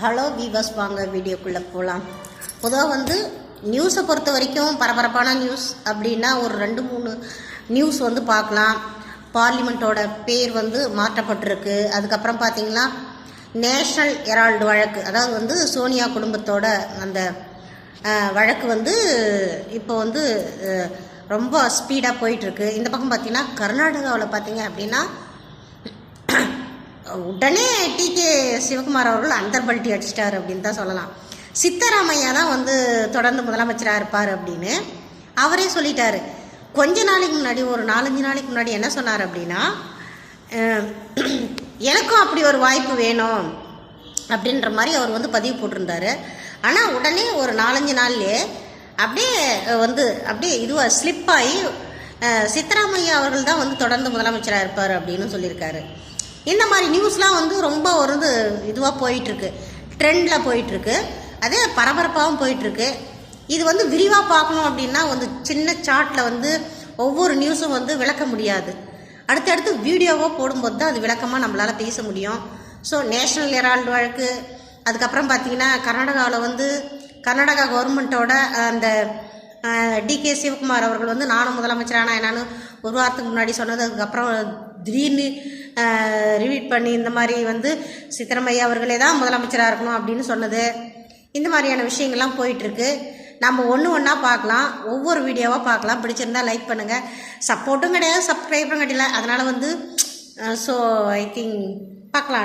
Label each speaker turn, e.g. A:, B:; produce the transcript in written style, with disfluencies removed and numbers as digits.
A: Hello viewers, வாங்க வீடியோக்குள்ளே போகலாம். பொதுவாக நியூஸை பொறுத்த வரைக்கும் பரபரப்பான நியூஸ் அப்படின்னா ஒரு 2-3 நியூஸ் பார்க்கலாம். பார்லிமெண்ட்டோட பேர் மாற்றப்பட்டிருக்கு. அதுக்கப்புறம் பார்த்திங்கன்னா நேஷ்னல் ஹெரால்டு வழக்கு, அதாவது சோனியா குடும்பத்தோட அந்த வழக்கு இப்போ ரொம்ப ஸ்பீடாக போயிட்டுருக்கு. இந்த பக்கம் பார்த்திங்கன்னா கர்நாடகாவில் பார்த்திங்க அப்படின்னா உடனே டிகே சிவகுமார் அவர்கள் அந்தர்பல்ட்டி அடிச்சிட்டார் அப்படின்னு தான் சொல்லலாம். சித்தராமையா தான் தொடர்ந்து முதலமைச்சராக இருப்பார் அப்படின்னு அவரே சொல்லிட்டாரு. கொஞ்ச நாளைக்கு முன்னாடி, ஒரு 4-5 நாளைக்கு முன்னாடி என்ன சொன்னார் அப்படின்னா, எனக்கும் அப்படி ஒரு வாய்ப்பு வேணும் அப்படின்ற மாதிரி அவர் பதிவு போட்டிருந்தாரு. ஆனால் உடனே ஒரு 4-5 நாள்லேயே அப்படியே இதுவாக ஸ்லிப் ஆகி சித்தராமையா அவர்கள் தான் தொடர்ந்து முதலமைச்சராக இருப்பார் அப்படின்னு சொல்லியிருக்காரு. இந்த மாதிரி நியூஸ்லாம் ரொம்ப இதுவாக போயிட்டுருக்கு, ட்ரெண்டில் போயிட்டுருக்கு, அதே பரபரப்பாகவும் போயிட்டுருக்கு. இது விரிவாக பார்க்கணும் அப்படின்னா சின்ன சார்ட்டில் ஒவ்வொரு நியூஸும் விளக்க முடியாது. அடுத்தடுத்து வீடியோவாக போடும்போது தான் அது விளக்கமாக நம்மளால் பேச முடியும். ஸோ நேஷ்னல் ஹெரால்டு வழக்கு, அதுக்கப்புறம் பார்த்திங்கன்னா கர்நாடகாவில் கர்நாடகா கவர்மெண்ட்டோட அந்த டிகே சிவகுமார் அவர்கள் நானும் முதலமைச்சரானா என்னான்னு ஒரு வாரத்துக்கு முன்னாடி சொன்னது, அதுக்கப்புறம் திடீர்னு ரிவீட் பண்ணி இந்த மாதிரி சித்தராமையா அவர்களே தான் முதலமைச்சராக இருக்கணும் அப்படின்னு சொன்னது, இந்த மாதிரியான விஷயங்கள்லாம் போயிட்டுருக்கு. நம்ம ஒன்றா பார்க்கலாம், ஒவ்வொரு வீடியோவாக பார்க்கலாம். பிடிச்சிருந்தால் லைக் பண்ணுங்கள். சப்போர்ட்டும் கிடையாது, சப்ஸ்கிரைபரும் கிடையாது. அதனால் ஸோ ஐ திங்க் பார்க்கலாம்.